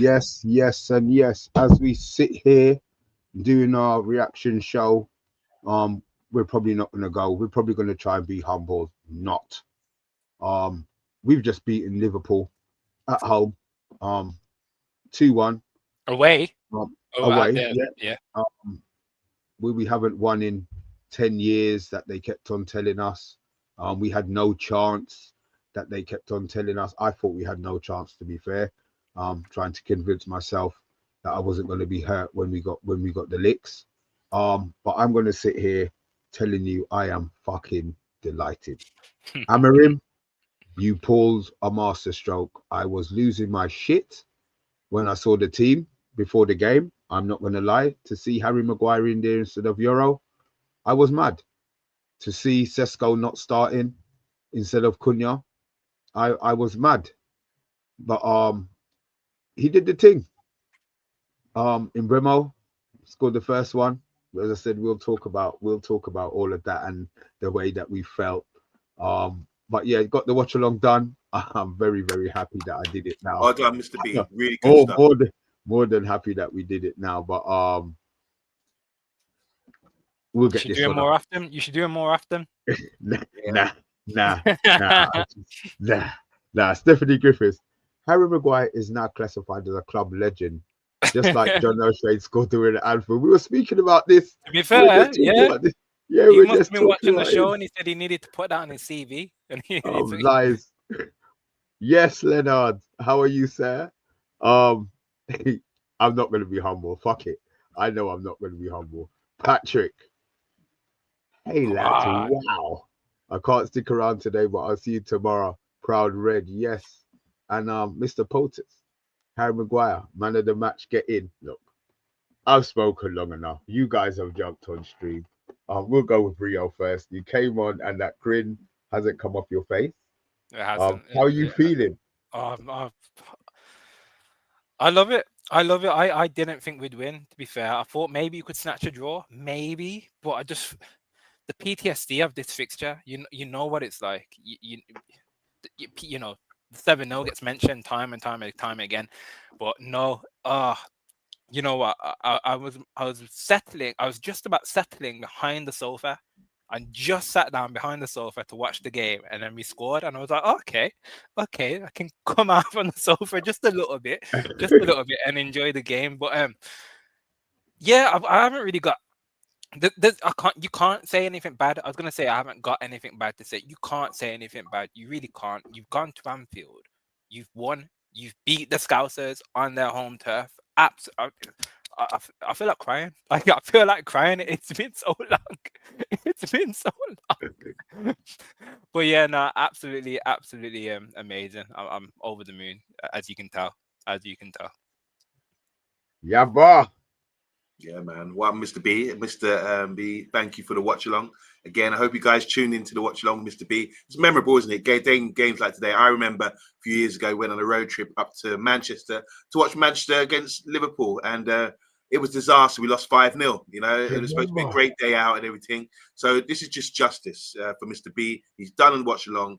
and yes. As we sit here doing our reaction show, um, we're probably not gonna go. We're probably gonna try and be humble. Not. Um, we've just beaten Liverpool at home, um, 2-1. Away. Oh, out Away. there. Yeah. Yeah. Um, we haven't won in 10 years that they kept on telling us. We had no chance that they kept on telling us. I thought we had no chance, to be fair. Trying to convince myself that I wasn't going to be hurt when we got the licks. But I'm going to sit here telling you I am fucking delighted. Amarim, you pulled a masterstroke. I was losing my shit when I saw the team before the game. I'm not going to lie. To see Harry Maguire in there instead of Euro, I was mad. To see Sesko not starting instead of Cunha, I was mad. But he did the thing. In Bremo scored the first one. As I said, we'll talk about all of that and the way that we felt. But yeah, got the watch along done. I'm very very happy that I did it now. Well done, Mr. B. Really good More stuff. more than happy that we did it now. But we'll You get should this do it one more off. often. You should do it more often. Nah, Yeah. nah, nah, nah, nah. Stephanie Griffiths. Harry Maguire is now classified as a club legend, just like John O'Shea scored during the Anfield. We were speaking about this. To be We were fair, just talking yeah, about this. Yeah, he we're must have just been talking watching the about show him. and he said he needed to put that on his CV. And he needed to, Lies. Yes, Leonard. How are you, sir? Um, I'm not going to be humble. Fuck it. I know I'm not going to be humble. Patrick. Hey, come lads. on. Wow. I can't stick around today, but I'll see you tomorrow. Proud Red. Yes. And Mr. Potus. Harry Maguire. Man of the match. Get in. Look, I've spoken long enough. You guys have jumped on stream. We'll go with Rio first. You came on and that grin hasn't come off your face. It hasn't. How are you feeling? Um, I love it. I love it. I didn't think we'd win, to be fair. I thought maybe you could snatch a draw, maybe, but I just the PTSD of this fixture. You know what it's like. You know the 7-0 gets mentioned time and time again, but no. You know what? I was settling. I was just about settling behind the sofa, and just sat down behind the sofa to watch the game, and then we scored, and I was like, okay, I can come out from the sofa just a little bit, and enjoy the game. But yeah, I haven't really got. I can't. You can't say anything bad. I was gonna say I haven't got anything bad to say. You can't say anything bad. You really can't. You've gone to Anfield. You've won. You've beat the Scousers on their home turf. I feel like crying. Like I feel like crying. It's been so long. It's been so long. But yeah, no, absolutely, amazing. I'm over the moon, as you can tell. As you can tell. Yeah, boy. Yeah, man. Well, Mr. B, Mr. B, thank you for the watch along. Again, I hope you guys tuned into the watch along, Mr. B. It's memorable, isn't it? Games like today. I remember a few years ago, went on a road trip up to Manchester to watch Manchester against Liverpool, and it was disaster. We lost 5-0. You know, it was supposed to be a great day out and everything. So this is just justice for Mr. B. He's done and watch along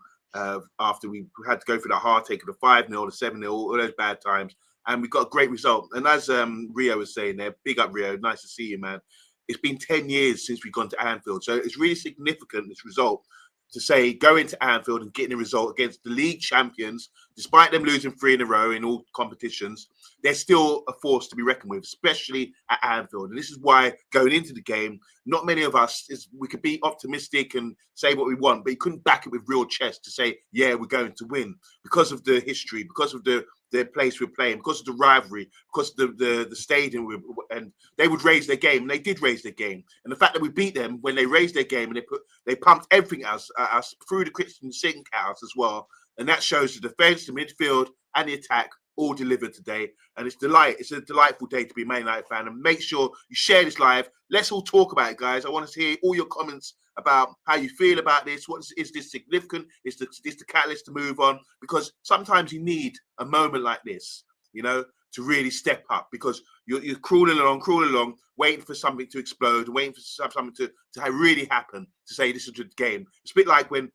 after we had to go through the heartache of the 5-0, the 7-0, all those bad times. And we got a great result. And as Rio was saying there, big up Rio, nice to see you, man. It's been 10 years since we've gone to Anfield. So it's really significant, this result, to say going to Anfield and getting a result against the league champions, despite them losing 3 in a row in all competitions, they're still a force to be reckoned with, especially at Anfield. And this is why going into the game, not many of us, we could be optimistic and say what we want, but you couldn't back it with real chest to say, yeah, we're going to win because of the history, because of the place we're playing, because of the rivalry, because of the stadium, and they would raise their game, and they did raise their game. And the fact that we beat them when they raised their game and they pumped everything else at us through the kitchen sink at us as well, and that shows the defense, the midfield, and the attack all delivered today. And it's a delightful day to be a Man United fan. And make sure you share this live. Let's all talk about it, guys. I want to hear all your comments about how you feel about this. Is this significant? Is the catalyst to move on? Because sometimes you need a moment like this, you know, to really step up, because you're crawling along, waiting for something to explode, waiting for something to really happen, to say this is a game. It's a bit like when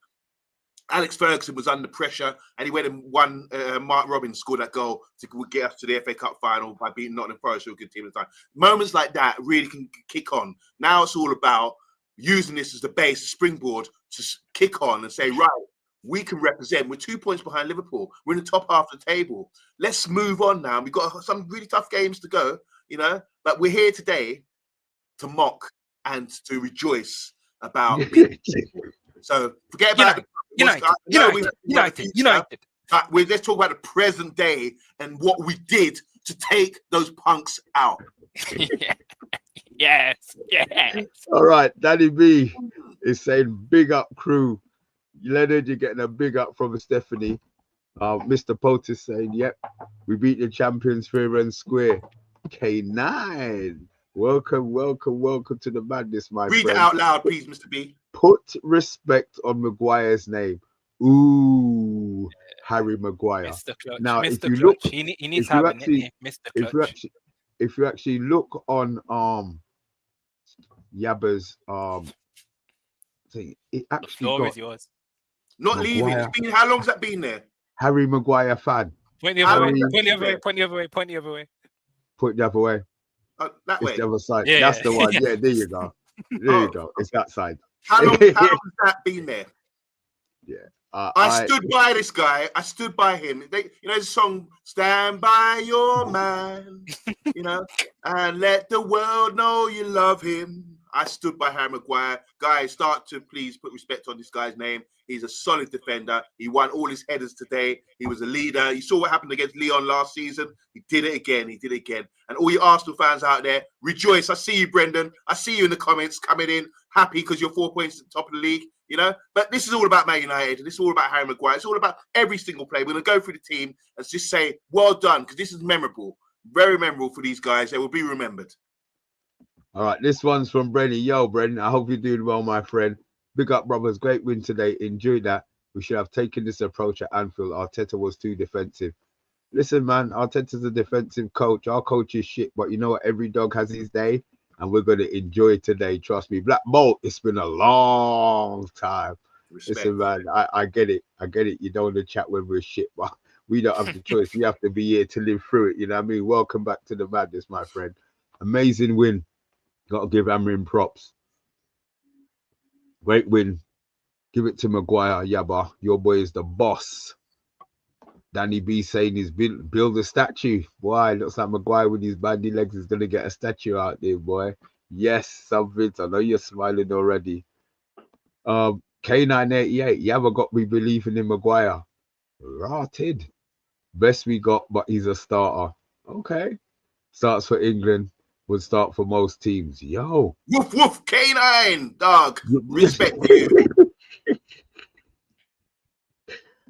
Alex Ferguson was under pressure, and he went and won. Mark Robbins scored that goal to get us to the FA Cup final by beating Nottingham Forest, who were a good team at the time. Moments like that really can kick on. Now it's all about using this as the base, the springboard to kick on and say, right, we can represent. We're 2 points behind Liverpool. We're in the top half of the table. Let's move on now. We've got some really tough games to go, but we're here today to mock and to rejoice about. So forget about United. Let's talk about the present day and what we did to take those punks out. Yes. All right, Danny B is saying big up crew. Leonard, you're getting a big up from Stephanie. Mr. Potis saying, yep, we beat the champions fair and square. K9. Welcome to the madness, my friend. Read it out loud, please, Mr. B. Put respect on Maguire's name. Ooh, Harry Maguire. Mr. Clutch. Now, Mr. if you Clutch. look, he needs to have a nickname, Mr. Clutch. If you actually look on Yabba's thing, it actually got yours. Not Maguire. leaving. How long's that been there? Harry Maguire fan. Point the other way. Point the other way. That way. It's the other side. Yeah. That's the one. Yeah, there you go. There you go. It's that side. How long has that been there? Yeah. I stood by this guy. I stood by him. The song "Stand by Your Man," and let the world know you love him. I stood by Harry Maguire. Guys, start to please put respect on this guy's name. He's a solid defender. He won all his headers today. He was a leader. You saw what happened against Lyon last season. He did it again. And all you Arsenal fans out there, rejoice. I see you, Brendan. I see you in the comments coming in, happy because you're 4 points at the top of the league. But this is all about Man United. This is all about Harry Maguire. It's all about every single play. We're going to go through the team and just say, well done, because this is memorable. Very memorable for these guys. They will be remembered. All right, this one's from Brendan. Yo, Brendan, I hope you're doing well, my friend. Big up, brothers. Great win today. Enjoyed that. We should have taken this approach at Anfield. Arteta was too defensive. Listen, man, Arteta's a defensive coach. Our coach is shit, but you know what? Every dog has his day, and we're going to enjoy today. Trust me. Black Bolt, it's been a long time. Respect. Listen, man, I get it. You don't want to chat when we're shit, but we don't have the choice. We have to be here to live through it. You know what I mean? Welcome back to the madness, my friend. Amazing win. Got to give Amrin props. Great win. Give it to Maguire. Yabba, your boy is the boss. Danny B saying he's build a statue. Boy, looks like Maguire with his bandy legs is going to get a statue out there, boy. Yes, something. I know you're smiling already. K988. Yabba got me believing in Maguire. Rotted. Best we got, but he's a starter. Okay. Starts for England. Would start for most teams. Yo. Woof, woof, K9, dog. Respect to you.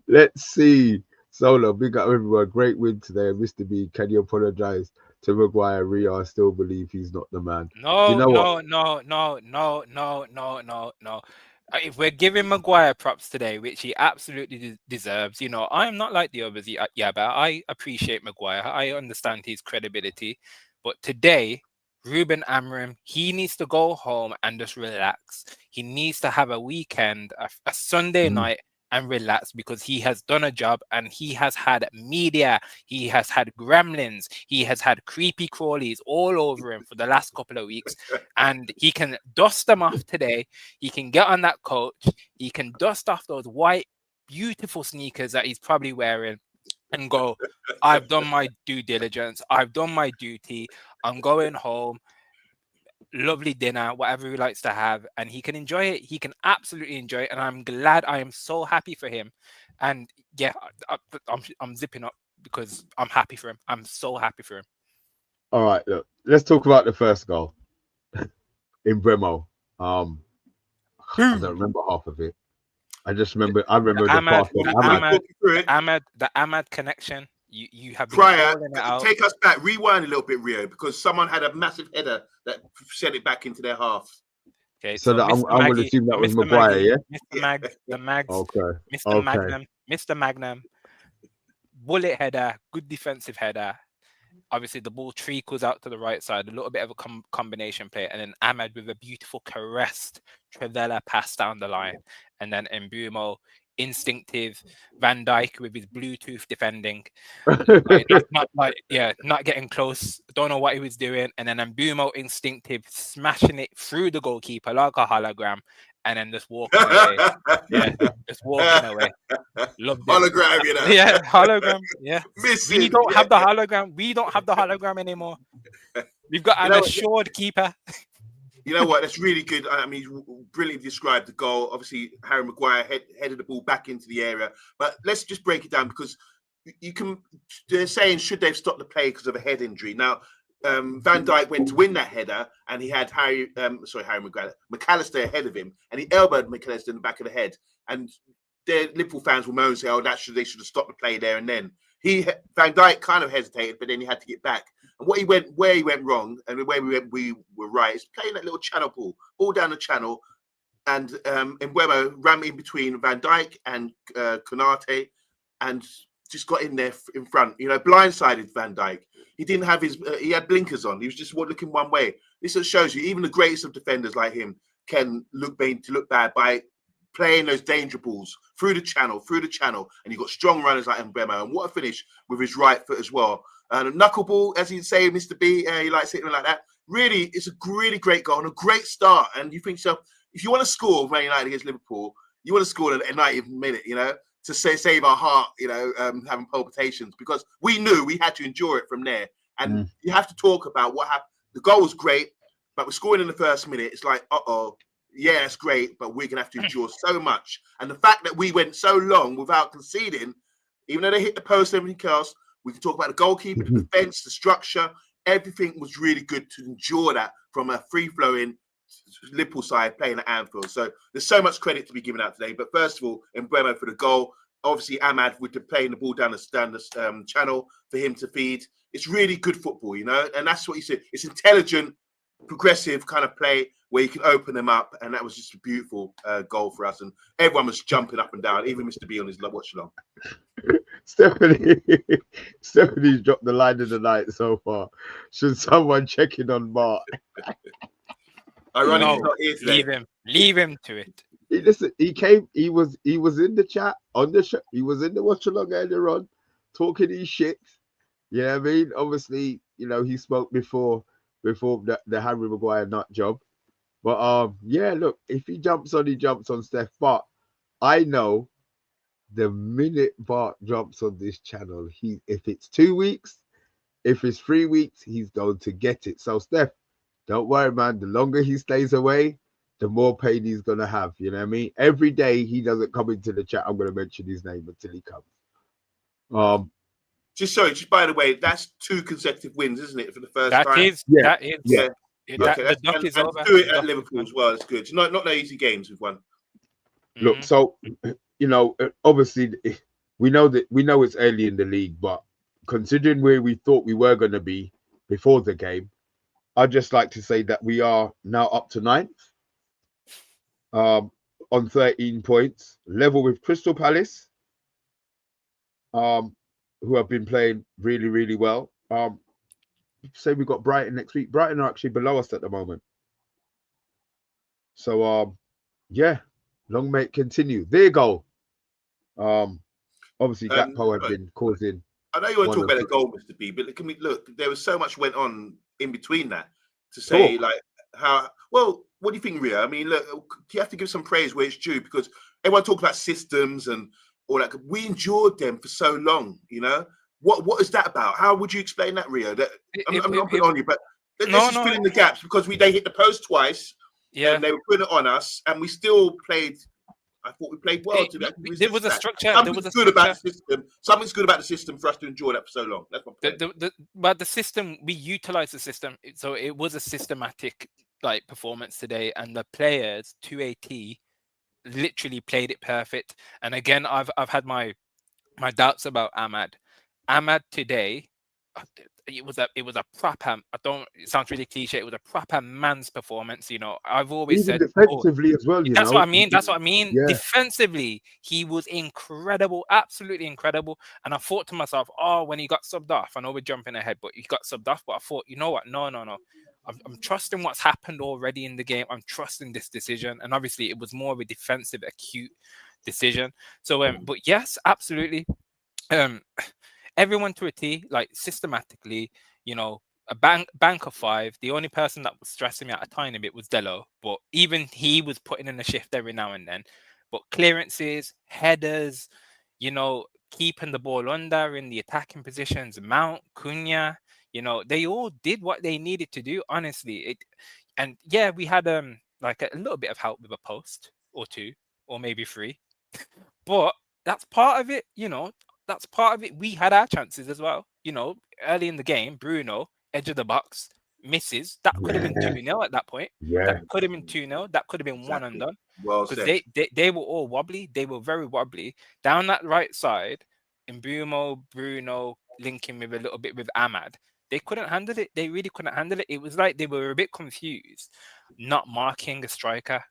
Let's see. Solo, big up everyone. Great win today. Mr. B, can you apologize to Maguire? Ria, I still believe he's not the man. No. If we're giving Maguire props today, which he absolutely deserves, I'm not like the others. Yeah, but I appreciate Maguire. I understand his credibility. But today, Ruben Amorim, he needs to go home and just relax. He needs to have a weekend, a Sunday night, and relax, because he has done a job and he has had media, he has had gremlins, he has had creepy crawlies all over him for the last couple of weeks, and he can dust them off today. He can get on that coach, he can dust off those white, beautiful sneakers that he's probably wearing, and go, I've done my due diligence, I've done my duty, I'm going home, lovely dinner, whatever he likes to have, and he can enjoy it. He can absolutely enjoy it, and I'm glad. I am so happy for him. And yeah, I'm zipping up because I'm happy for him. I'm so happy for him. All right, look, let's talk about the first goal in Bremo. I don't remember half of it. I remember the Ahmad connection. You have been prior. Take us back. Rewind a little bit, Rio, because someone had a massive header that sent it back into their half. Okay, so that I'm going to assume that was Maguire, yeah? Mr. Mags. Okay. Mr. Magnum. Bullet header, good defensive header. Obviously, the ball treacles out to the right side, a little bit of a combination play, and then Ahmad with a beautiful caressed Trivella pass down the line, and then Mbumo instinctive Van Dijk with his Bluetooth defending, not getting close. Don't know what he was doing, and then Mbumo instinctive, smashing it through the goalkeeper like a hologram, and then just walking away. Yeah, just walking away. Loved it. Hologram, you know. Yeah, hologram. Yeah, Missing. we don't have the hologram. We don't have the hologram anymore. We've got an assured keeper. You know what? That's really good. I mean, you brilliantly described the goal. Obviously, Harry Maguire headed the ball back into the area. But let's just break it down, because you can. They're saying, should they've stopped the play because of a head injury? Now, Van Dijk went to win that header, and he had Harry Maguire, McAllister ahead of him, and he elbowed McAllister in the back of the head. And the Liverpool fans will moan and say, "Oh, they should have stopped the play there and then." Van Dijk kind of hesitated, but then he had to get back. And where he went wrong, and where we were right, is playing that little channel ball down the channel, and Mbeumo ran in between Van Dijk and Konate, and just got in there in front. You know, blindsided Van Dijk. He didn't have he had blinkers on. He was just looking one way. This shows you even the greatest of defenders like him can look bad by playing those danger balls through the channel, and you've got strong runners like Mbeumo, and what a finish with his right foot as well. And a knuckleball, as you say, Mr. B, he likes hitting like that. Really, it's a really great goal and a great start. And you think to yourself, if you want to score Man United against Liverpool, you want to score in a 90th minute, you know, to save our heart, you know, having palpitations, because we knew we had to endure it from there. And you have to talk about what happened. The goal was great, but we're scoring in the first minute. It's like, yeah, it's great, but we're going to have to endure so much. And the fact that we went so long without conceding, even though they hit the post and everything else, we can talk about the goalkeeper, the defense, the structure. Everything was really good to endure that from a free-flowing Liverpool side playing at Anfield. So there's so much credit to be given out today. But first of all, Mbeumo for the goal. Obviously, Ahmad with playing the ball down the channel for him to feed. It's really good football, you know, and that's what you said. It's intelligent, progressive kind of play where you can open them up, and that was just a beautiful goal for us. And everyone was jumping up and down, even Mr. B on his watch along. Stephanie's dropped the line of the night so far. Should someone check in on Mark? Ironically, he's not here today. Leave him to it. He came. He was in the chat on the show. He was in the watch along earlier on, talking his shit. You know what I mean? Obviously, you know, he spoke before the Harry Maguire nut job. But yeah, look, if he jumps on Steph. But I know the minute Bart jumps on this channel, if it's 2 weeks, if it's 3 weeks, he's going to get it. So Steph, don't worry, man. The longer he stays away, the more pain he's gonna have. You know what I mean? Every day he doesn't come into the chat, I'm gonna mention his name until he comes. Just by the way, that's 2 consecutive wins, isn't it, for the first That time? is. Okay, The duck is over. Do it at Liverpool as well. It's good. It's not no easy games we've won. Look, so you know, obviously we know it's early in the league, but considering where we thought we were going to be before the game, I'd just like to say that we are now up to 9th on 13 points, level with Crystal Palace, who have been playing really, really well. Say we got Brighton next week. Brighton are actually below us at the moment. So yeah, long may it continue. There you go. Obviously Gakpo had been causing. I know you want to talk about the goal, Mr. B, but can we look? There was so much went on in between that to say like how well. What do you think, Ria? I mean, look, you have to give some praise where it's due, because everyone talks about systems and all that. We endured them for so long, you know. What is that about? How would you explain that, Rio? I'm not putting on you, but let's just fill in the gaps, because they hit the post twice, and they were putting it on us, and we still played. I thought we played well. There was a structure. Something's good about the system. Something's good about the system for us to endure that for so long. That's what but the system, we utilized the system, so it was a systematic like performance today, and the players to a T literally played it perfect. And again, I've had my doubts about Ahmad. Ahmad today, it was a proper. It sounds really cliche. It was a proper man's performance. You know, I've always Even said defensively as well. That's what I mean. That's what I mean. Yeah. Defensively, he was incredible, absolutely incredible. And I thought to myself, when he got subbed off, I know we're jumping ahead, but he got subbed off. But I thought, you know what? No. I'm trusting what's happened already in the game. I'm trusting this decision. And obviously, it was more of a defensive, acute decision. So, but yes, absolutely. Everyone to a T, like systematically, you know, a bank of 5. The only person that was stressing me out a tiny bit was Dello, but even he was putting in a shift every now and then. But clearances, headers, you know, keeping the ball under in the attacking positions, Mount, Cunha, you know, they all did what they needed to do. Honestly, and yeah, we had like a little bit of help with a post or two, or maybe 3, but that's part of it, you know. That's part of it. We had our chances as well, you know. Early in the game, Bruno, edge of the box, misses. That could have been Yeah, 2-0 at that point. yeah. That could have been 2-0. That could have been one and Exactly. done. Well Because said. they were all wobbly. They were very wobbly. Down that right side, Mbumo, Bruno linking with a little bit with Ahmad. They couldn't handle it. They really couldn't handle it. It was like they were a bit confused, not marking a striker.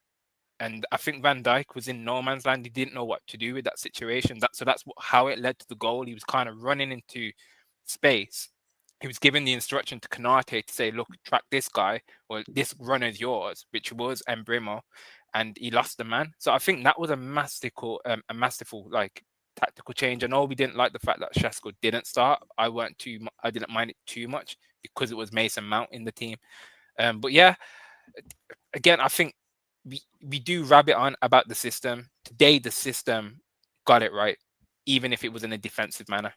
And I think Van Dijk was in no man's land. He didn't know what to do with that situation. That's how it led to the goal. He was kind of running into space. He was given the instruction to Kanate to say, look, track this guy, or this runner is yours, which was Mbrimo, and he lost the man. So I think that was a masterful like tactical change. I know we didn't like the fact that Shesko didn't start. I didn't mind it too much because it was Mason Mount in the team. But yeah, again, I think we do rabbit on about the system. Today, the system got it right, even if it was in a defensive manner.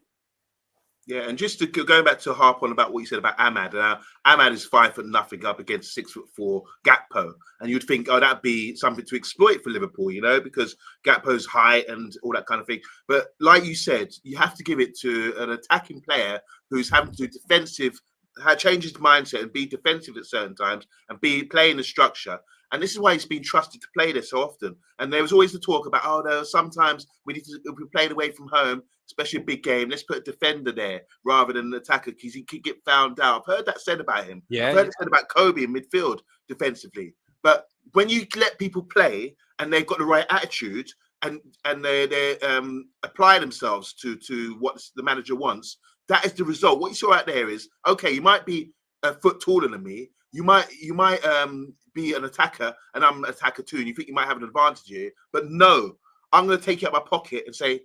Yeah, and just to go back to harp on about what you said about Ahmad. Ahmad is 5'0" up against 6'4" Gakpo, and you'd think, oh, that'd be something to exploit for Liverpool, you know, because Gakpo's height and all that kind of thing. But like you said, you have to give it to an attacking player who's having to do defensive, change his mindset and be defensive at certain times and be playing the structure. And this is why he's been trusted to play there so often. And there was always the talk about, oh, no, sometimes we need to, if we're playing away from home, especially a big game, let's put a defender there rather than an attacker because he could get found out. I've heard that said about him. Yeah, I've heard it said about Kobe in midfield defensively. But when you let people play and they've got the right attitude and they apply themselves to what the manager wants, that is the result. What you saw out there is, okay, you might be a foot taller than me. You might be an attacker and I'm an attacker too, and you think you might have an advantage here. But no, I'm going to take it out of my pocket and say,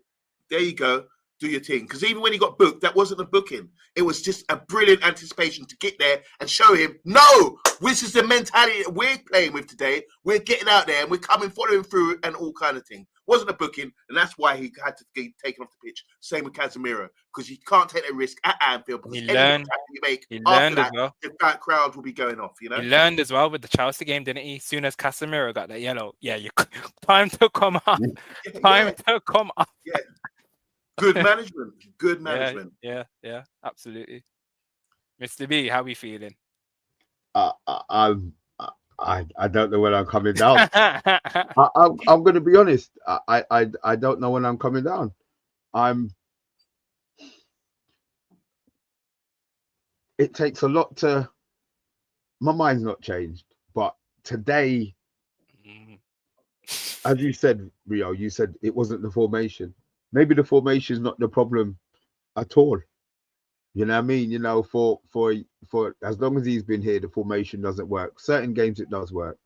there you go, do your thing. Because even when he got booked, that wasn't a booking. It was just a brilliant anticipation to get there and show him, no, this is the mentality that we're playing with today. We're getting out there and we're coming, following through and all kind of thing. Wasn't a booking, and that's why he had to get taken off the pitch. Same with Casemiro, because you can't take that risk at Anfield. Because he learned as well. The crowd will be going off, you know? He learned as well with the Chelsea game, didn't he? As soon as Casemiro got that yellow, yeah, time to come off. Time to come off. Yeah. Good management. Good management. Yeah, absolutely. Mr. B, how are we feeling? I don't know when I'm coming down. I'm going to be honest. I don't know when I'm coming down. It takes a lot to. My mind's not changed, but today, as you said, Rio, you said it wasn't the formation. Maybe the formation is not the problem at all. You know what I mean? You know, for as long as he's been here, the formation doesn't work. Certain games it does work.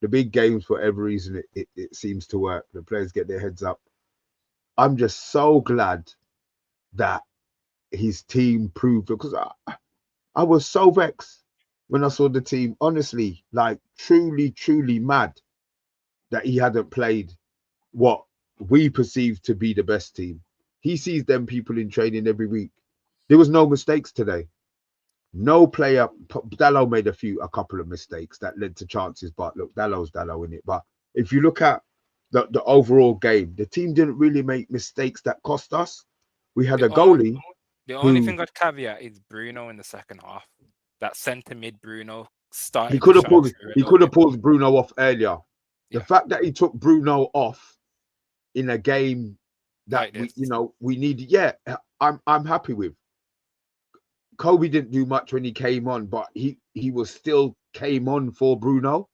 The big games, for every reason, it seems to work. The players get their heads up. I'm just so glad that his team proved, because I was so vexed when I saw the team, honestly, like truly mad that he hadn't played what we perceive to be the best team. He sees them people in training every week. There was no mistakes today. No player. Dalot made a couple of mistakes that led to chances, but look, Dalot's Dalot in it. But if you look at the overall game, the team didn't really make mistakes that cost us. We had a goalie. The only thing I'd caveat is Bruno in the second half. That centre mid Bruno started. He could have pulled Bruno off earlier. The fact that he took Bruno off in a game that we needed. Yeah, I'm happy with. Kobe didn't do much when he came on, but he was still came on for Bruno.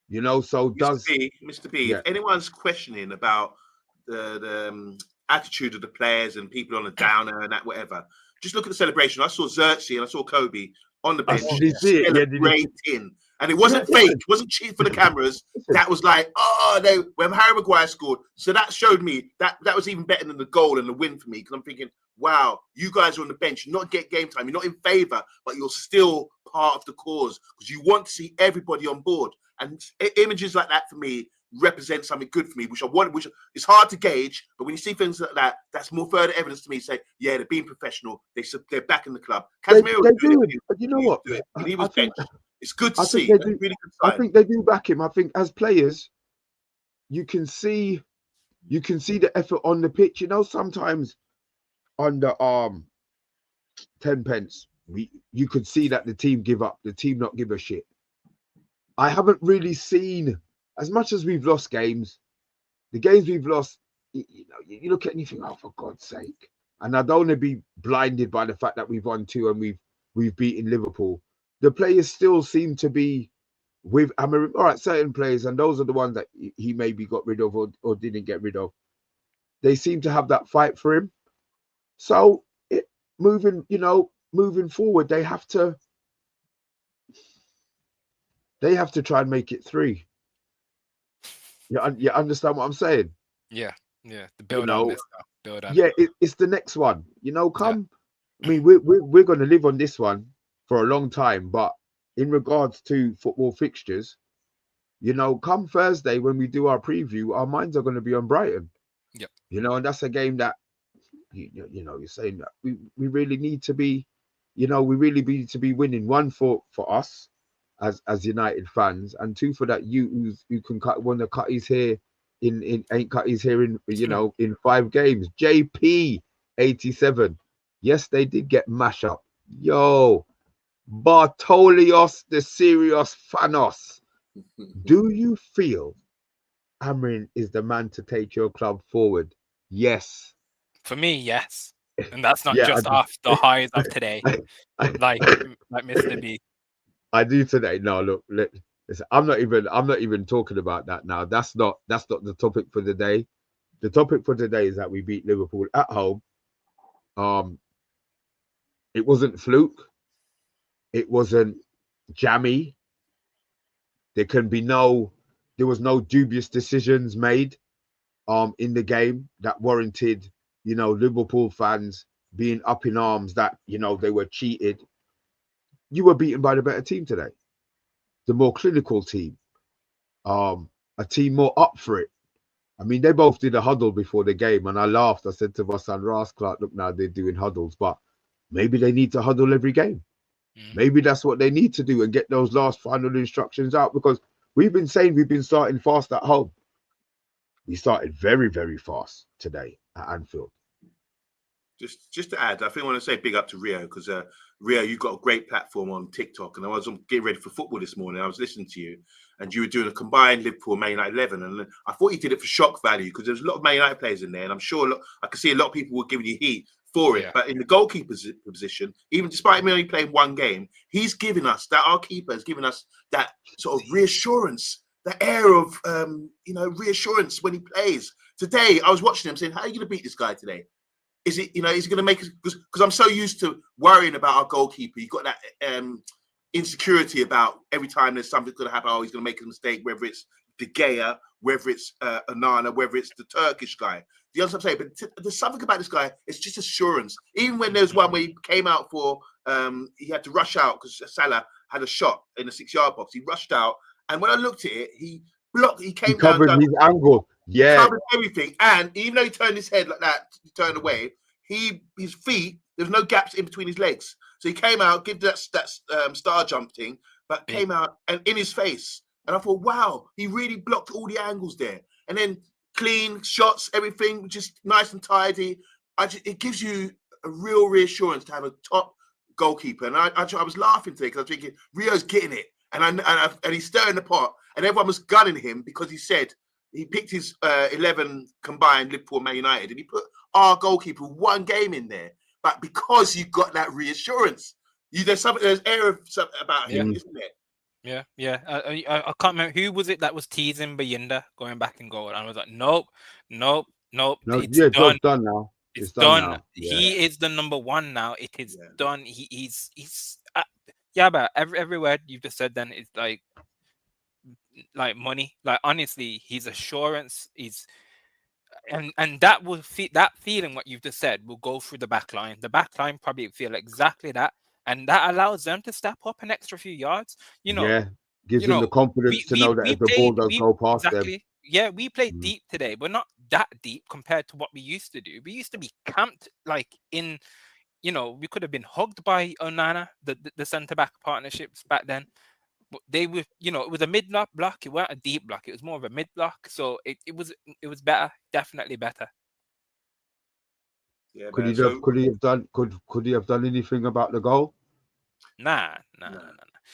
You know, so Mr. B, if anyone's questioning about the attitude of the players and people on the downer and that whatever, just look at the celebration. I saw Xerxes and I saw Kobe on the bench celebrating. And it wasn't fake. It wasn't cheating for the cameras. That was like, when Harry Maguire scored. So that showed me that was even better than the goal and the win for me. Because I'm thinking, wow, you guys are on the bench. You're not get game time. You're not in favour, but you're still part of the cause because you want to see everybody on board. And images like that for me represent something good for me, which it's hard to gauge. But when you see things like that, that's more further evidence to me. Say, yeah, they're being professional. They're back in the club. Casemiro, they do. But you know what? He was benched. It's good to I think see. they do. Really good sign. I think they do back him. I think as players, you can see the effort on the pitch. You know, sometimes under 10 pence, you could see that the team give up, the team not give a shit. I haven't really seen, as much as we've lost games, the games we've lost, you look at anything, oh, for God's sake. And I don't want to be blinded by the fact that we've won 2 and we've beaten Liverpool. The players still seem to be with Amarim. All right, certain players, and those are the ones that he maybe got rid of or didn't get rid of. They seem to have that fight for him. So moving forward, they have to try and make it 3. You understand what I'm saying? Yeah. The build on this now. Build on. Yeah, it's the next one. I mean, we're going to live on this one for a long time, but in regards to football fixtures, come Thursday when we do our preview, our minds are going to be on Brighton. Yep. And that's a game that you're saying that we really need to be, we really need to be winning. 1 for us as United fans, and 2 for that who can want to cut his hair ain't cut his hair in in 5 games. JP 87. Yes, they did get mash up. Yo, Bartolios the Sirius Fanos. Do you feel Amarin is the man to take your club forward? Yes. For me, yes. And that's not Yeah, just off the highs of today. like Mr. B. I do today. No, look, listen, I'm not even talking about that now. That's not the topic for the day. The topic for today is that we beat Liverpool at home. It wasn't fluke. It wasn't jammy. There was no dubious decisions made in the game that warranted, Liverpool fans being up in arms that, they were cheated. You were beaten by the better team today. The more clinical team. A team more up for it. I mean, they both did a huddle before the game, and I laughed. I said to my son, Ross Clark, look, now they're doing huddles, but maybe they need to huddle every game. Maybe that's what they need to do and get those last final instructions out, because we've been saying we've been starting fast at home. We started very, very fast today at Anfield. Just to add, I think I want to say big up to Rio, because Rio, you've got a great platform on TikTok, and I was getting ready for football this morning. I was listening to you, and you were doing a combined Liverpool Man United 11, and I thought you did it for shock value because there's a lot of Man United players in there, and I'm sure I could see a lot of people were giving you heat for it. Yeah. But in the goalkeeper's position, even despite him only playing 1 game, he's giving us that. Our keeper has given us that sort of reassurance, the air of reassurance when he plays. Today, I was watching him saying, "How are you going to beat this guy today? Is it, is he going to make us?" Because I'm so used to worrying about our goalkeeper. You've got that insecurity about every time there's something going to happen. Oh, he's going to make a mistake, whether it's De Gea, whether it's Onana, whether it's the Turkish guy. Do you understand what I'm saying? But there's something about this guy. It's just assurance. Even when there's one where he came out for, he had to rush out because Salah had a shot in the 6-yard box. He rushed out, and when I looked at it, he blocked. He came down, covered his angle. Yeah, covered everything. And even though he turned his head like that, he turned away. His feet, there was no gaps in between his legs. So he came out, did that star jump thing, but came out and in his face. And I thought, wow, he really blocked all the angles there. And then clean shots, everything just nice and tidy. It gives you a real reassurance to have a top goalkeeper. And I was laughing today because I was thinking, Rio's getting it. And he's stirring the pot. And everyone was gunning him because he said he picked his 11 combined Liverpool Man United, and he put our goalkeeper 1 game in there. But because you got that reassurance, there's air of something about him, isn't it? Yeah. I can't remember who was it that was teasing Bayinda going back in goal, and I was like, nope. No, It's done now. It's done. Now. Yeah. He is the number 1 now. It is done. He's but every word you've just said then is like like money. Like honestly, his assurance is, and that will that feeling what you've just said will go through the back line. The back line probably feel exactly that, and that allows them to step up an extra few yards. Yeah, gives You them the know, confidence to know that we if the ball played don't we go past them. exactly, yeah, we played Mm. deep today, but not that deep compared to what we used to do. We used to be camped like in, we could have been hugged by Onana, the centre back partnerships back then. But they were, it was a mid block. It weren't a deep block. It was more of a mid block. So it was better, definitely better. Yeah, Could man. he have So could he have done could he have done anything about the goal? Nah. no.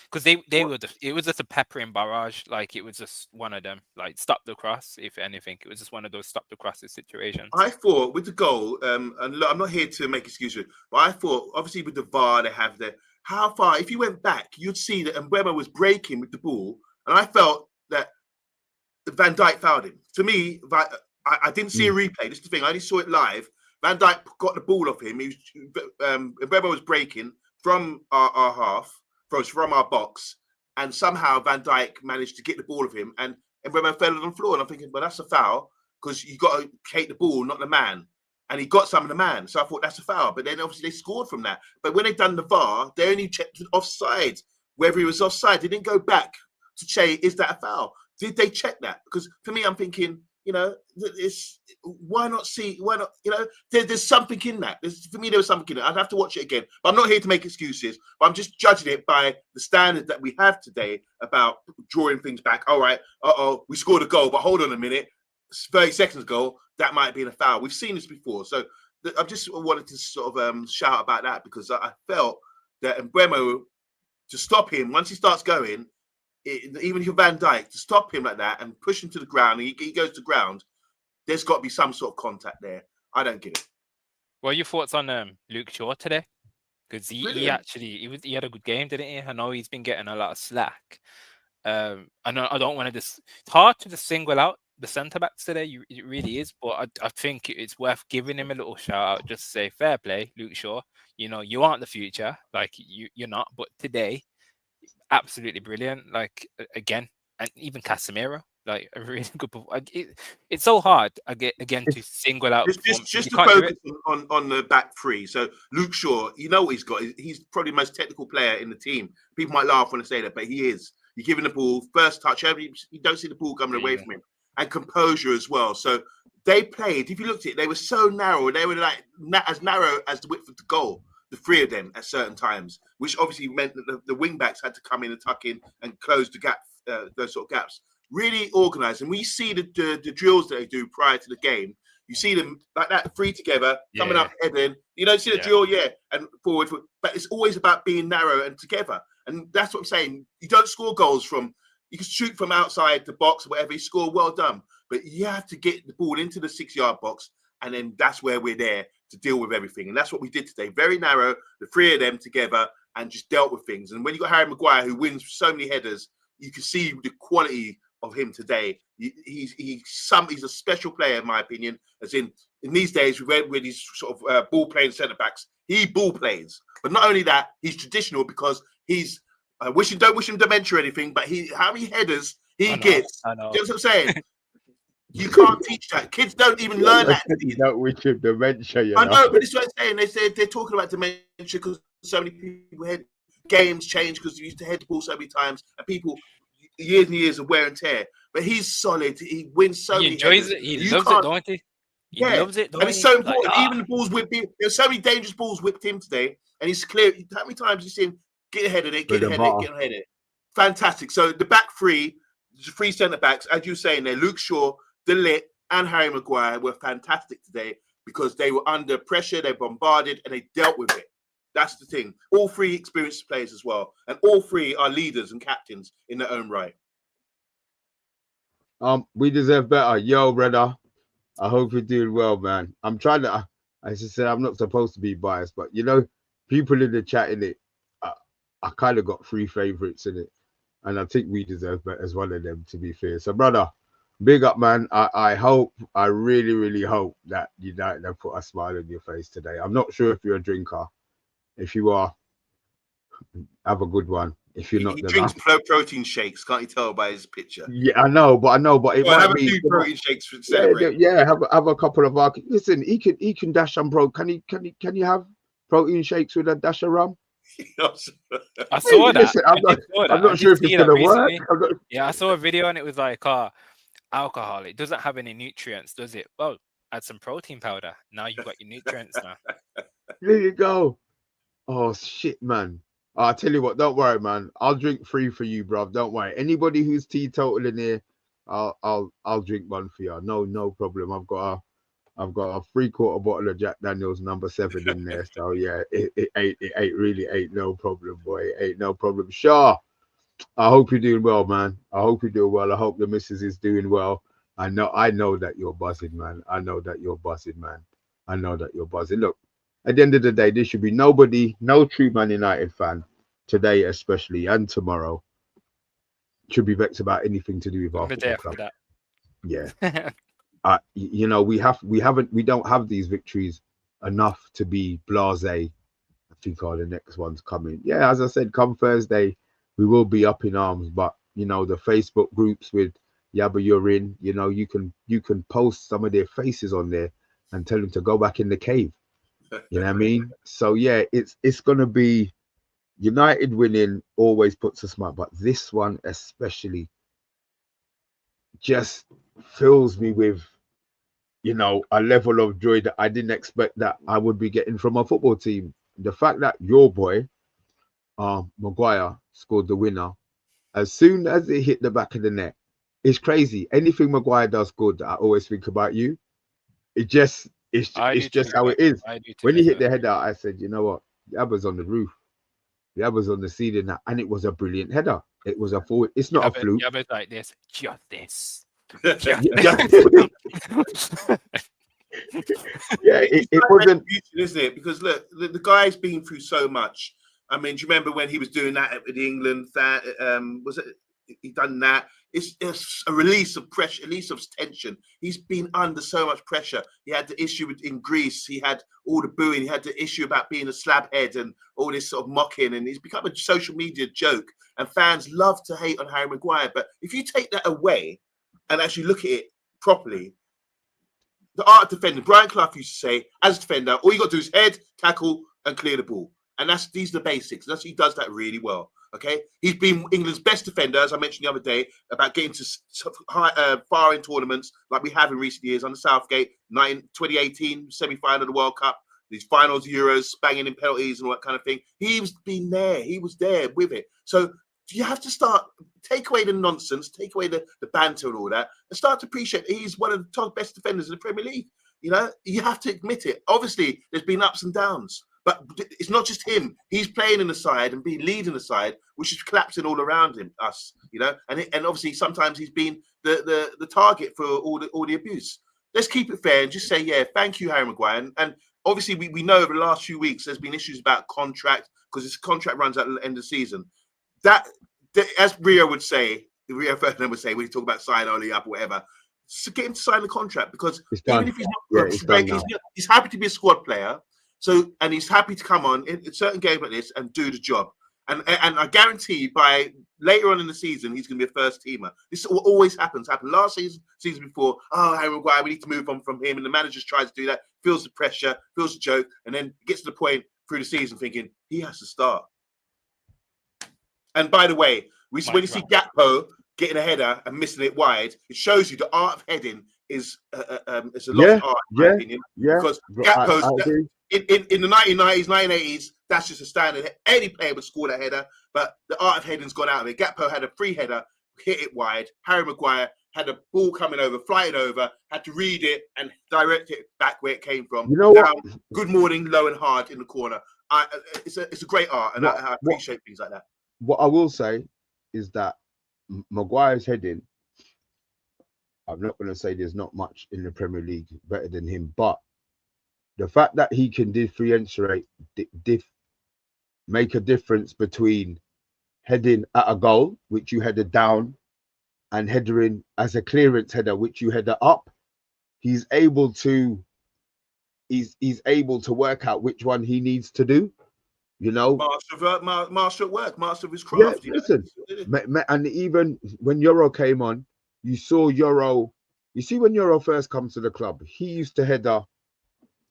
Because they What were it was just a peppering barrage. Like it was just one of them. Like stop the cross. If anything, it was just one of those stop the crosses situations. I thought with the goal, and look, I'm not here to make excuses, but I thought obviously with the VAR they have there, how far, if you went back, you'd see that Mbeumo was breaking with the ball, and I felt that Van Dijk fouled him. To me, I didn't see a replay. This is the thing. I only saw it live. Van Dijk got the ball off him. He was, Mbeumo was breaking from our half, from our box, and somehow Van Dijk managed to get the ball of him, and Mbeumo fell on the floor. And I'm thinking, well, that's a foul because you got to take the ball, not the man. And he got some of the man. So I thought that's a foul. But then obviously they scored from that. But when they done the VAR, they only checked offside. Whether he was offside, they didn't go back to say, is that a foul? Did they check that? Because for me, I'm thinking, it's why not, there's something in that. For me, there was something in it. I'd have to watch it again. But I'm not here to make excuses. But I'm just judging it by the standards that we have today about drawing things back. All right, we scored a goal, but hold on a minute. 30 seconds ago, that might have been a foul. We've seen this before. So I just wanted to sort of shout about that because I felt that Mbeumo, to stop him, once he starts going, even if you're Van Dijk, to stop him like that and push him to the ground, and he goes to ground, there's got to be some sort of contact there. I don't get it. What are your thoughts on Luke Shaw today? Because he actually he had a good game, didn't he? I know he's been getting a lot of slack. I don't want to it's hard to just single out the centre backs today. It really is, but I think it's worth giving him a little shout out. Just to say fair play, Luke Shaw. You aren't the future, like you're not, but today, absolutely brilliant. Like again, and even Casemiro, like a really good. It's so hard again to single out. Just to focus on the back three. So Luke Shaw, you know what he's got. He's probably the most technical player in the team. People might laugh when I say that, but he is. You're giving the ball first touch. You don't see the ball coming away from him, and composure as well. So they played. If you looked at it, they were so narrow. They were like as narrow as the width of the goal. The three of them at certain times, which obviously meant that the wing backs had to come in and tuck in and close the gap, those sort of gaps. Really organised, and we see the drills that they do prior to the game. You see them like that, three together, coming up, heading. You don't see the drill, and forward, but it's always about being narrow and together. And that's what I'm saying. You don't score goals from, you can shoot from outside the box or whatever, you score, well done. But you have to get the ball into the 6-yard box, and then that's where we're there to deal with everything. And that's what we did today. Very narrow, the three of them together, and just dealt with things. And when you got Harry Maguire, who wins so many headers, you can see the quality of him today. He's a special player, in my opinion. As in these days, with these sort of ball playing centre backs, he ball plays. But not only that, he's traditional because he's don't wish him dementia or anything. But how many headers he gets? I know. You know what I'm saying? You can't teach that. Kids don't even learn that. You don't wish him dementia, I know, but it's what I'm saying. They say they're talking about dementia because so many people had games change because you used to head the ball so many times, and people years and years of wear and tear. But he's solid. He wins so many. He enjoys it. He loves it, don't he? He loves it, don't he? And it's so important. Even the balls whipped him. There's so many dangerous balls whipped him today, and he's clear. How many times you see him get ahead of it, get ahead of it? Fantastic. So the back three centre backs, as you were saying there, Luke Shaw, De Ligt, and Harry Maguire were fantastic today because they were under pressure, they bombarded, and they dealt with it. That's the thing. All three experienced players as well, and all three are leaders and captains in their own right. We deserve better. Yo, brother. I hope you're doing well, man. I'm trying to, as I said, I'm not supposed to be biased, but people in the chat in it, I kind of got 3 favorites in it. And I think we deserve better as one of them, to be fair. So, brother, big up, man. I really, really hope that United have put a smile on your face today. I'm not sure if you're a drinker. If you are, have a good one. If you're not, He then drinks protein shakes. Can't you tell by his picture? yeah, I know, but it Well, might have a be. few protein shakes to Yeah, celebrate. yeah. Have a couple of listen. He can dash some bro. Can you have protein shakes with a dash of rum? I saw that. Listen, I did saw that. I'm I not sure did if it's see that gonna work. recently. Yeah, I saw a video and it was like, alcohol. It doesn't have any nutrients, does it? Well, add some protein powder. Now you've got your nutrients now. There you go. Oh shit, man. I'll tell you what, don't worry, man. I'll drink free for you, bruv. Don't worry. Anybody who's teetotal in here, I'll drink one for you. No problem. I've got a 3/4 bottle of Jack Daniels #7 in there. So yeah, it ain't no problem, boy. It ain't no problem. Sure. I hope you're doing well, man. I hope you're doing well. I hope the missus is doing well. I know that you're buzzing, man. I know that you're buzzing, man. I know that you're buzzing. Look, at the end of the day, there should be no true Man United fan today, especially, and tomorrow, should be vexed about anything to do with our The day football after club. Yeah. We don't have these victories enough to be blasé. I think the next one's coming. Yeah, as I said, come Thursday, we will be up in arms. But the Facebook groups with Yabba You're In, you can post some of their faces on there and tell them to go back in the cave. You know what I mean? So yeah, it's gonna be United winning always puts a smile, but this one especially just fills me with a level of joy that I didn't expect that I would be getting from a football team. The fact that your boy, Maguire, scored the winner as soon as it hit the back of the net, it's crazy. Anything Maguire does good, I always think about you. It's just how it is. When he hit the header, I said, you know what? The other's on the roof. The other's on the ceiling, and it was a brilliant header. It was a forward. It's not a fluke. Yabba's like this. Just this. Yeah, it wasn't, isn't it? Because look, the guy's been through so much. I mean, do you remember when he was doing that with England? That was it. He done that. It's a release of pressure, release of tension. He's been under so much pressure. He had the issue in Greece. He had all the booing. He had the issue about being a slab head and all this sort of mocking. And he's become a social media joke. And fans love to hate on Harry Maguire. But if you take that away and actually look at it properly, the art of defending, Brian Clough used to say, as a defender, all you got to do is head, tackle, and clear the ball. And these are the basics. He does that really well. Okay, he's been England's best defender, as I mentioned the other day, about getting to far in tournaments like we have in recent years under Southgate, 2018 semi-final of the World Cup, these finals, Euros, banging in penalties and all that kind of thing. He's been there. He was there with it. So you have to take away the nonsense, take away the banter and all that, and start to appreciate that he's one of the top best defenders in the Premier League. You have to admit it. Obviously, there's been ups and downs. But it's not just him. He's playing in the side and leading the side, which is collapsing all around him, and obviously sometimes he's been the target for all the abuse. Let's keep it fair and just say, yeah, thank you, Harry Maguire. And obviously we know over the last few weeks there's been issues about contract because his contract runs out at the end of the season. That as Rio Ferdinand would say when he talk about sign only up or whatever, so get him to sign the contract because even if he's not, he's happy to be a squad player. So, and he's happy to come on in certain games like this and do the job. And I guarantee by later on in the season, he's going to be a first teamer. This always happens. Happened last season before. Oh, Harry Maguire, we need to move on from him. And the manager tries to do that, feels the pressure, feels the joke, and then gets to the point through the season thinking he has to start. And by the way, when you see Gakpo getting a header and missing it wide, it shows you the art of heading is a lost art, in my opinion. Because Gakpo's... In the 1990s, 1980s, that's just a standard. Any player would score that header, but the art of heading's gone out of it. Gakpo had a free header, hit it wide. Harry Maguire had a ball coming over, flying over, had to read it and direct it back where it came from. Good morning, low and hard in the corner. It's a great art, and I appreciate things like that. What I will say is that Maguire's heading, I'm not going to say there's not much in the Premier League better than him, but the fact that he can differentiate, make a difference between heading at a goal, which you header down, and headering as a clearance header, which you header up, he's able to work out which one he needs to do. You know, master at work, master of his yeah. craft. Listen, and even when Euro came on, you saw Euro. You see, when Euro first comes to the club, he used to header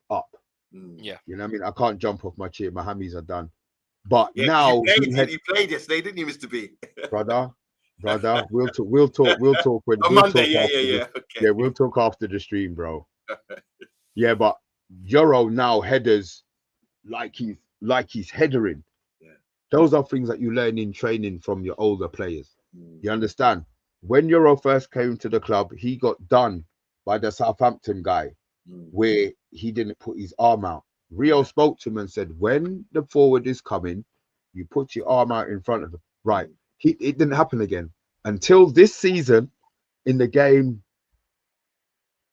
up. Yeah. You know what I mean? I can't jump off my chair. My hammies are done. But Yeah, now you played yesterday, didn't you, Mr. B? brother, we'll talk when On we'll Monday. talk after Yeah. this. Okay. Yeah, we'll talk after the stream, bro. Yeah, but Euro now headers like he's headering. Yeah. Those are things that you learn in training from your older players. You understand? When Euro first came to the club, he got done by the Southampton guy where he didn't put his arm out. Rio spoke to him and said, when the forward is coming, you put your arm out in front of him. Right. It didn't happen again until this season in the game.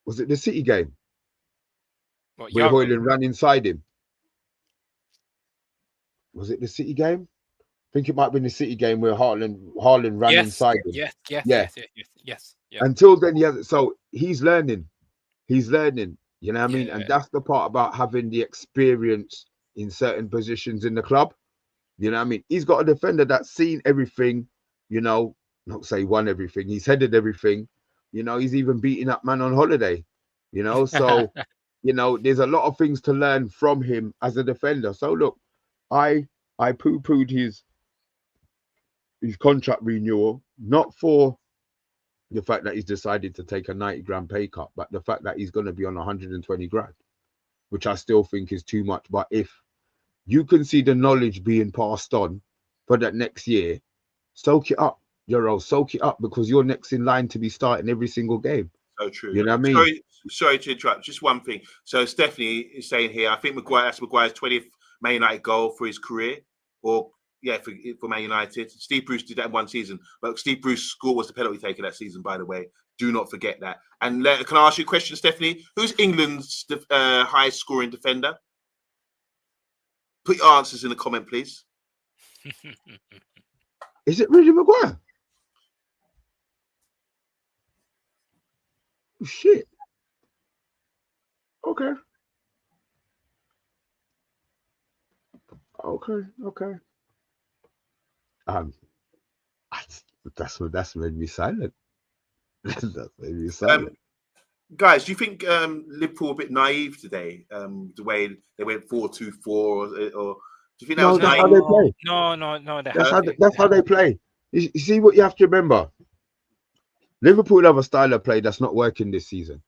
Was it the City game? Where Hoyland ran inside him. Was it the City game? I think it might have been the City game where Haaland ran inside him. Yes. Until then, so he's learning. He's learning. You know what I mean? Yeah. And that's the part about having the experience in certain positions in the club. You know what I mean? He's got a defender that's seen everything, you know, not say won everything. He's headed everything. You know, he's even beating up man on holiday. You know, so you know, there's a lot of things to learn from him as a defender. So look, I poo-pooed his contract renewal, not for the fact that he's decided to take a 90 grand pay cut, but the fact that he's going to be on 120 grand, which I still think is too much. But if you can see the knowledge being passed on for that next year, soak it up, Euro, soak it up, because you're next in line to be starting every single game. So true. You know what I mean? Sorry to interrupt. Just one thing. So Stephanie is saying here, I think that's Maguire's 20th Man United goal for his career, or for Man United. Steve Bruce did that in one season, but Steve Bruce's score was the penalty taker that season, by the way. Do not forget that. And can I ask you a question, Stephanie? Who's England's highest scoring defender? Put your answers in the comment, please. Is it really Maguire? Oh, shit. Okay. That's made me silent. That's made me silent. Guys, do you think Liverpool a bit naive today? The way they went 4-2-4, or do you think that was naive? How they play. No. That's how they play. You see what you have to remember. Liverpool have a style of play that's not working this season.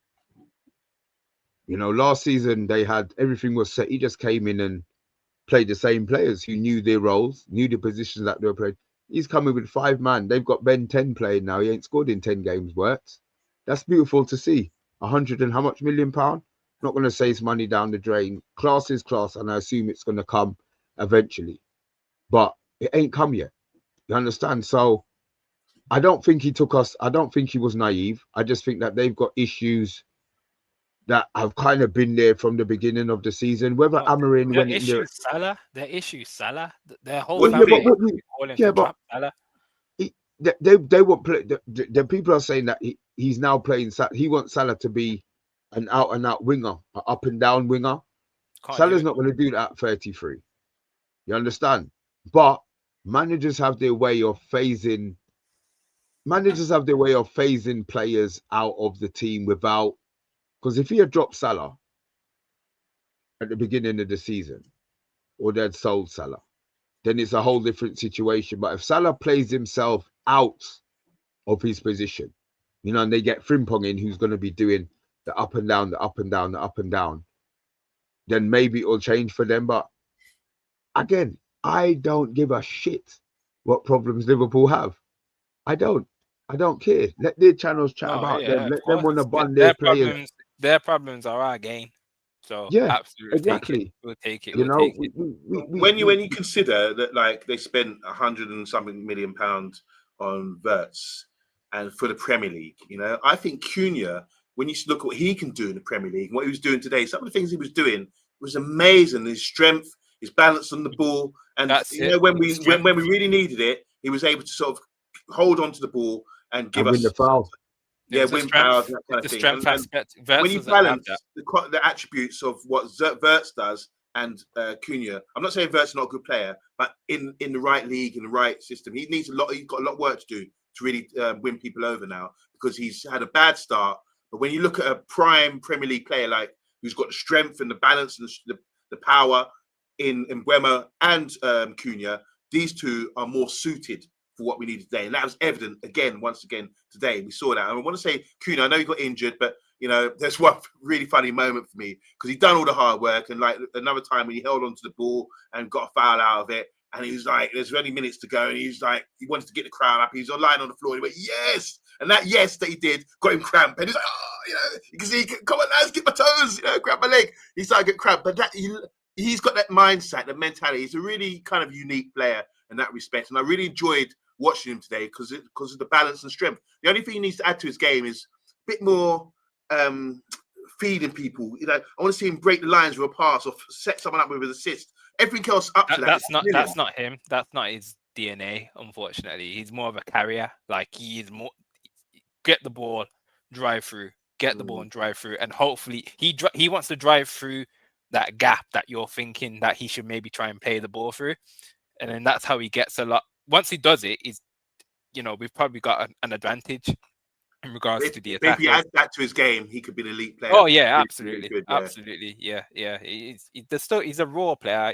You know, last season they had everything was set. He just came in and played the same players who knew their roles, knew the positions that they were playing. He's coming with 5 man. They've got Ben 10 playing now. He ain't scored in 10 games worth. That's beautiful to see. 100 and how much £1 million? Not going to say it's money down the drain. Class is class, and I assume it's going to come eventually. But it ain't come yet. You understand? So I don't think he was naive. I just think that they've got issues that have kind of been there from the beginning of the season. Whether Amarin went in there, their issue Salah, their whole family calling for Salah. They won't play. The people are saying that he's now playing. He wants Salah to be an out and out winger, an up and down winger. Salah's not going to do that at 33. You understand? But managers have their way of phasing. Managers have their way of phasing players out of the team without. Because if he had dropped Salah at the beginning of the season, or they'd sold Salah, then it's a whole different situation. But if Salah plays himself out of his position, you know, and they get Frimpong in, who's going to be doing the up and down, the up and down, the up and down, then maybe it'll change for them. But again, I don't give a shit what problems Liverpool have. I don't care. Let their channels chat about them. Let them want to bun their players. Their problems are our gain. So yeah, absolutely, exactly. We'll take it. You know, when you consider that, like, they spent 100 and something million pounds on Wirtz and for the Premier League, you know, I think Cunha, when you look at what he can do in the Premier League, what he was doing today, some of the things he was doing was amazing. His strength, his balance on the ball, and when we really needed it, he was able to sort of hold on to the ball and give us the foul. Win fouls, that kind of thing. Strength aspect. When you balance the attributes of what Wirtz does and Cunha. I'm not saying Vert's not a good player, but in the right league, in the right system, he needs a lot. He's got a lot of work to do to really win people over now, because he's had a bad start. But when you look at a prime Premier League player like who's got the strength and the balance and the power in Mbeumo and Cunha, these two are more suited for what we need today. And that was evident once again today. We saw that. And I want to say Cunha, I know he got injured, but you know, there's one really funny moment for me, because he done all the hard work, and like another time when he held onto the ball and got a foul out of it, and he was like, there's only minutes to go, and he's like, he wanted to get the crowd up, he's lying on the floor, and he went, yes, and that yes that he did got him cramp, and he's like, oh, you know, you can see, come on lads, get my toes, you know, grab my leg. He started to get cramp, but that he's got that mindset, that mentality. He's a really kind of unique player in that respect, and I really enjoyed watching him today because of the balance and strength. The only thing he needs to add to his game is a bit more feeding people. You know, I want to see him break the lines with a pass or set someone up with an assist. Everything else up to that. That's not him. That's not his DNA. Unfortunately, he's more of a carrier. Like, he is more get the ball, drive through, get the ball and drive through, and hopefully he wants to drive through that gap that you're thinking that he should maybe try and play the ball through, and then that's how he gets a lot. Once he does it, we've probably got an advantage in regards to the attack. If he adds that to his game, he could be an elite player. Oh yeah, absolutely, really good, absolutely, yeah. He's a raw player.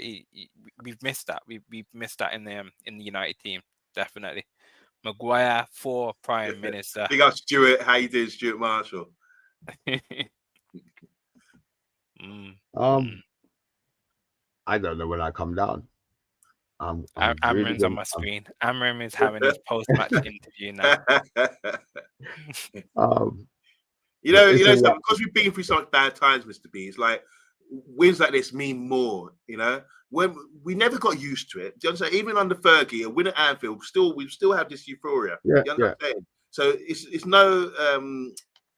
We've missed that. We've missed that in the United team, definitely. Maguire for Prime Minister. Big up Stuart. How you doing, Stuart Marshall? I don't know when I come down. Amram's on my screen. Amram is having his post-match interview now. You know, because we've been through such bad times, Mr. B. It's like wins like this mean more. You know, when we never got used to it. Do you understand? Even under Fergie, a win at Anfield, we still have this euphoria. Yeah, you understand? So it's no.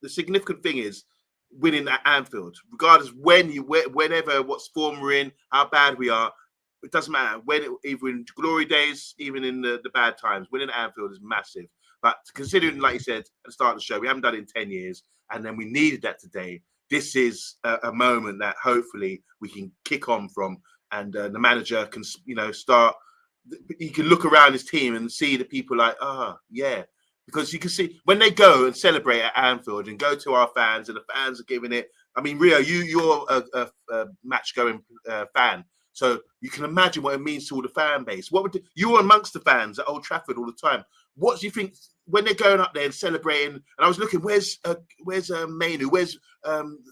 The significant thing is winning at Anfield, regardless whenever, what form we're in, how bad we are. It doesn't matter either in glory days, even in the bad times. Winning at Anfield is massive. But considering, like you said at the start of the show, we haven't done it in 10 years, and then we needed that today. This is a moment that hopefully we can kick on from, and the manager can, start. He can look around his team and see the people like, yeah, because you can see when they go and celebrate at Anfield and go to our fans, and the fans are giving it. I mean, Rio, you're a match-going fan. So you can imagine what it means to all the fan base. You were amongst the fans at Old Trafford all the time. What do you think when they're going up there and celebrating? And I was looking, where's Mainu? Where's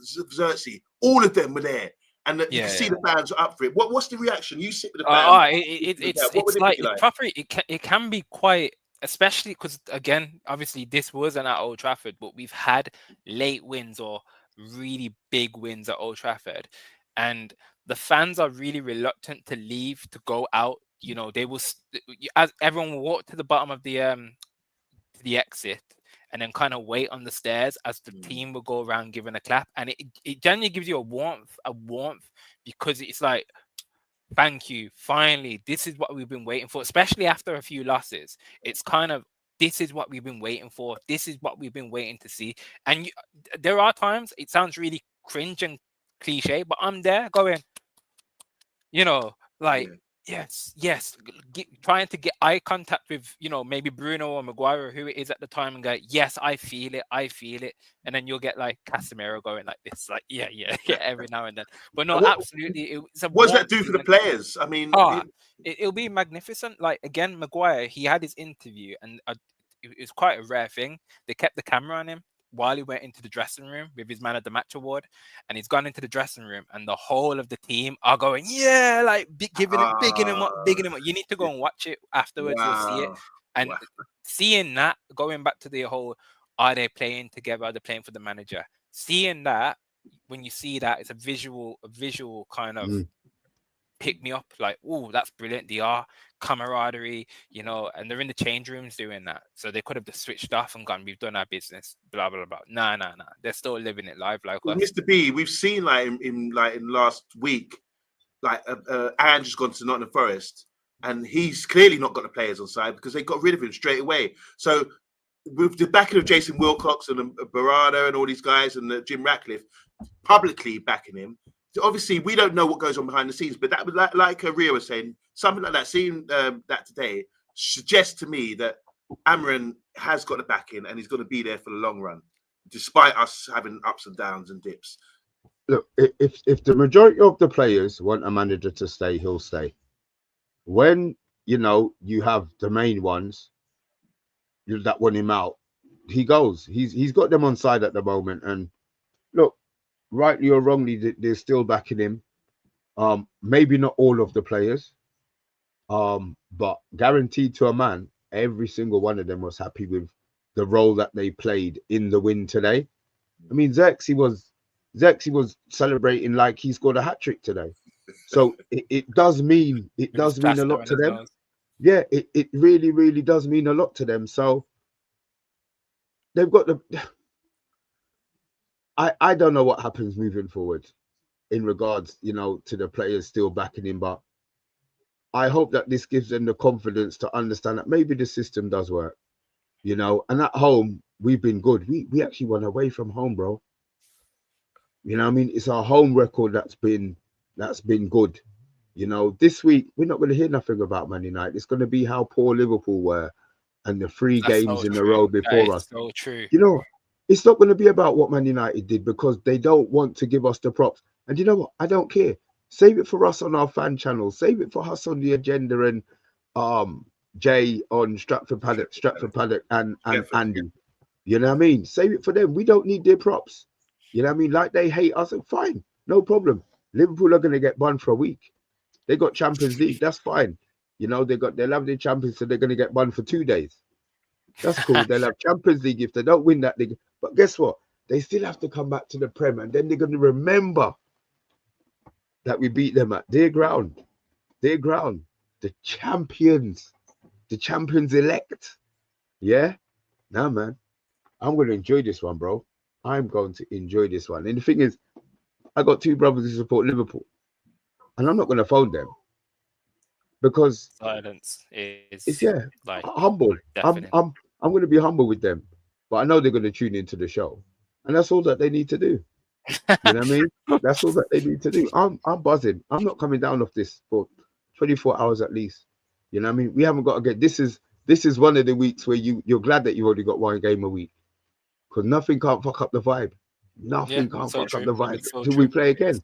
Xerxes? All of them were there, and you can see the fans are up for it. What's the reaction? You sit with the fans. It's like proper. It can be quite, especially because again, obviously this wasn't at Old Trafford, but we've had late wins or really big wins at Old Trafford, and the fans are really reluctant to leave, to go out. You know, they will, as everyone will walk to the bottom of the exit and then kind of wait on the stairs as the team will go around giving a clap. And it generally gives you a warmth because it's like, thank you, finally, this is what we've been waiting for, especially after a few losses. It's kind of, this is what we've been waiting for. This is what we've been waiting to see. And there are times it sounds really cringe and cliche, but I'm there going, yes, trying to get eye contact with, maybe Bruno or Maguire, who it is at the time, and go, yes, I feel it. And then you'll get like Casemiro going like this, like, yeah, every now and then. But no, absolutely. What does that do for the players? I mean, it'll be magnificent. Like, again, Maguire, he had his interview, and it was quite a rare thing. They kept the camera on him while he went into the dressing room with his Man of the Match award, and he's gone into the dressing room, and the whole of the team are going, yeah, like bigging him up. You need to go and watch it afterwards. You'll see it. And seeing that, going back to the whole, are they playing together? Are they playing for the manager? Seeing that, when you see that, it's a visual kind of pick me up, like, oh, that's brilliant. They are camaraderie, and they're in the change rooms doing that. So they could have just switched off and gone, we've done our business, blah blah blah. Nah. They're still living it live, like us. Mr. B, we've seen in last week, Ange's gone to Nottingham Forest, and he's clearly not got the players on side because they got rid of him straight away. So with the backing of Jason Wilcox and Barada and all these guys, and Jim Ratcliffe publicly backing him, obviously we don't know what goes on behind the scenes, but that was like Ria was saying, something like that. Seeing that today suggests to me that Amran has got the backing and he's going to be there for the long run, despite us having ups and downs and dips. Look, if the majority of the players want a manager to stay, he'll stay. When you have the main ones that want him out, he goes. He's got them on side at the moment, and look, rightly or wrongly, they're still backing him. Maybe not all of the players, but guaranteed to a man, every single one of them was happy with the role that they played in the win today. I mean, Xerxes was celebrating like he scored a hat trick today. So it does mean a lot to them. Yeah, it really, really does mean a lot to them. So they've got the. I don't know what happens moving forward in regards, to the players still backing him, but I hope that this gives them the confidence to understand that maybe the system does work, and at home we've been good. We actually won away from home, bro. You know what I mean? It's our home record that's been good. This week we're not going to hear nothing about Man United. It's going to be how poor Liverpool were and the three games in a row before us. So true. It's not going to be about what Man United did because they don't want to give us the props. And you know what? I don't care. Save it for us on our fan channel. Save it for us on the agenda and Jay on Stratford Paddock and Andy. You know what I mean? Save it for them. We don't need their props. You know what I mean? Like they hate us, fine, no problem. Liverpool are going to get banned for a week. They got Champions League, that's fine. They'll have their champions, so they're going to get banned for 2 days. That's cool. They'll have Champions League if they don't win that. But guess what? They still have to come back to the Prem, and then they're going to remember that we beat them at their ground. The champions elect. Yeah? Nah, man. I'm going to enjoy this one, bro. I'm going to enjoy this one. And the thing is, I got 2 brothers who support Liverpool, and I'm not going to phone them because silence is it's like humble. I'm going to be humble with them, but I know they're going to tune into the show, and that's all that they need to do. You know what I mean? That's all that they need to do. I'm buzzing. I'm not coming down off this for 24 hours at least. You know what I mean? We haven't got to get. This is one of the weeks where you're glad that you've already got 1 game a week. Because nothing can't fuck up the vibe. Nothing can't fuck up the vibe till we play again.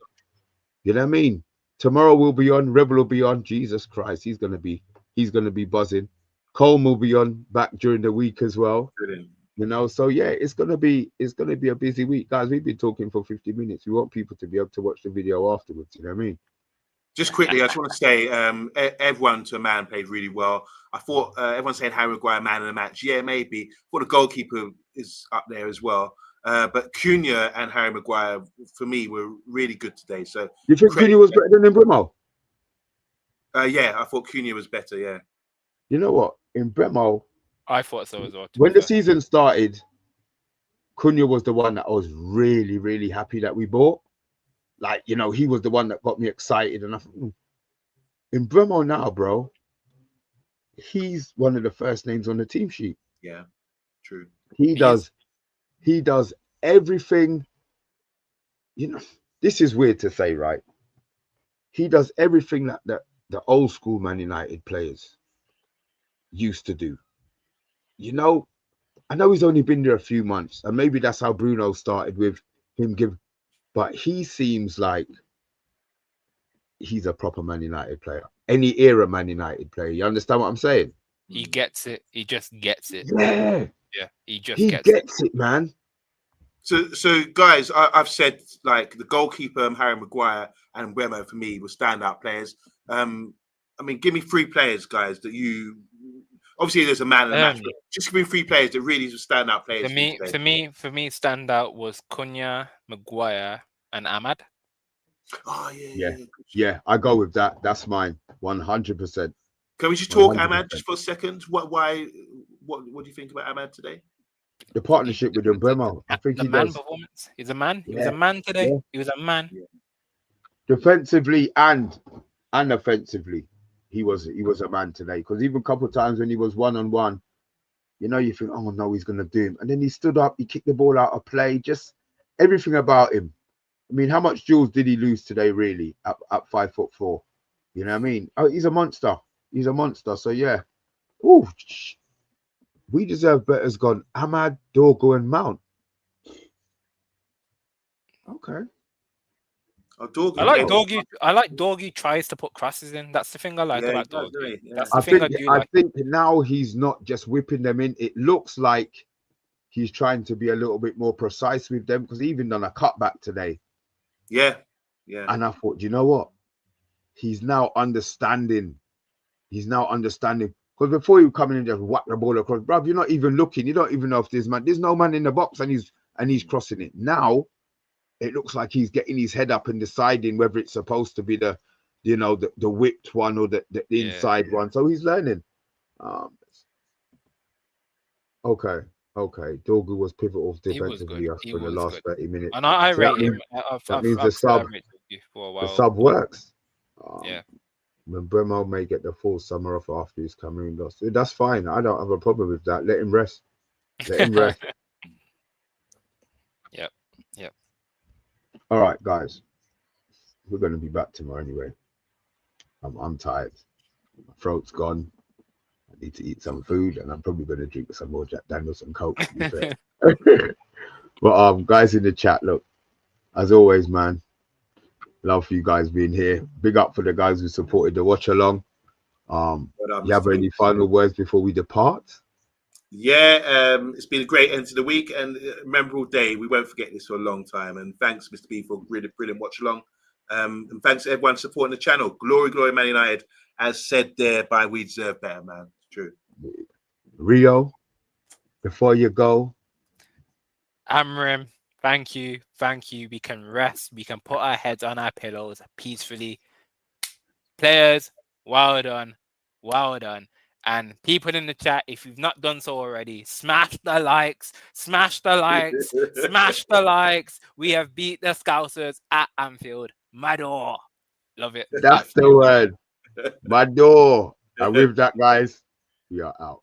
You know what I mean? Tomorrow we'll be on. Rebel will be on. Jesus Christ, he's gonna be buzzing. Colm will be on back during the week as well. Brilliant. So yeah, it's gonna be a busy week, guys. We've been talking for 50 minutes. We want people to be able to watch the video afterwards. You know what I mean? Just quickly, I just want to say, everyone to a man played really well. I thought everyone's saying Harry Maguire man of the match. Yeah, maybe. I thought the goalkeeper is up there as well. But Cunha and Harry Maguire, for me, were really good today. So you think Cunha was better than Bremo? Yeah, I thought Cunha was better. Yeah. You know what? In Bremo, I thought so as well. When the season started, Cunha was the one that I was really, really happy that we bought. Like, he was the one that got me excited. And I thought, in Bremo now, bro, he's one of the first names on the team sheet. Yeah, true. He does everything. This is weird to say, right? He does everything that the old school Man United players used to do. I know he's only been there a few months, and maybe that's how Bruno started with him but he seems like he's a proper Man United player. Any era Man United player. You understand what I'm saying? He gets it. He just gets it. Yeah. Yeah. He gets it, man. So guys, I've said like the goalkeeper, Harry Maguire and Bremo for me were standout players. I mean, give me 3 players, guys, that you obviously there's a man in the match, but just give me 3 players that really stand out players. For me, standout was Cunha, Maguire, and Ahmad. Oh yeah. I go with that. That's mine, 100%. Can we just talk 100%. Ahmad just for a second? What do you think about Ahmad today? The partnership with Bremo, I think he does. Performance. He's a man. He was a man today. Yeah. He was a man. Yeah. Defensively and offensively, he was a man today. Because even a couple of times when he was 1-on-1, you think, oh no, he's gonna do him, and then he stood up, he kicked the ball out of play, just everything about him. I mean, how much jewels did he lose today, really, at 5'4"? You know what I mean? Oh, he's a monster. He's a monster. So yeah. Oh, we deserve better. Has gone Ahmad, Dorgo, and Mount. Okay. Oh, Dorgan I like came- Dorgy. I like Dorgy tries to put crosses in. That's the thing I like Yeah, he about does, doesn't Dorgy. he? Yeah. That's the thing I do like. think now he's not just whipping them in. It looks like he's trying to be a little bit more precise with them, because he even done a cutback today. Yeah, yeah. And I thought, you know what? He's now understanding. He's now understanding. Because before you come in and just whack the ball across, bruv, you're not even looking. You don't even know if there's no man in the box, and he's crossing it. Now it looks like he's getting his head up and deciding whether it's supposed to be the whipped one or the inside one. So he's learning. Okay. Dorgu was pivotal defensively for the last 30 minutes. And I So rate him. that means the sub for a while. the sub works. Yeah. Bremo may get the full summer off after his Cameroon loss. That's fine. I don't have a problem with that. Let him rest. Let him rest. Yep. All right, guys. We're going to be back tomorrow anyway. I'm tired. My throat's gone. I need to eat some food, and I'm probably going to drink some more Jack Daniels and Coke, to be fair. But guys in the chat, look, as always, man, love for you guys being here. Big up for the guys who supported the watch along. You have any final words before we depart? Yeah, it's been a great end to the week and a memorable day. We won't forget this for a long time. And thanks, Mr. B, for a really brilliant watch along. And thanks to everyone supporting the channel. Glory, Man United. As said there by We Deserve Better, man. It's true. Rio, before you go. Amrim, thank you. We can rest. We can put our heads on our pillows peacefully. Players, well done. And people in the chat, if you've not done so already, smash the likes. We have beat the Scousers at Anfield. Mador. Love it. That's the word. Mador. And with that, guys, we are out.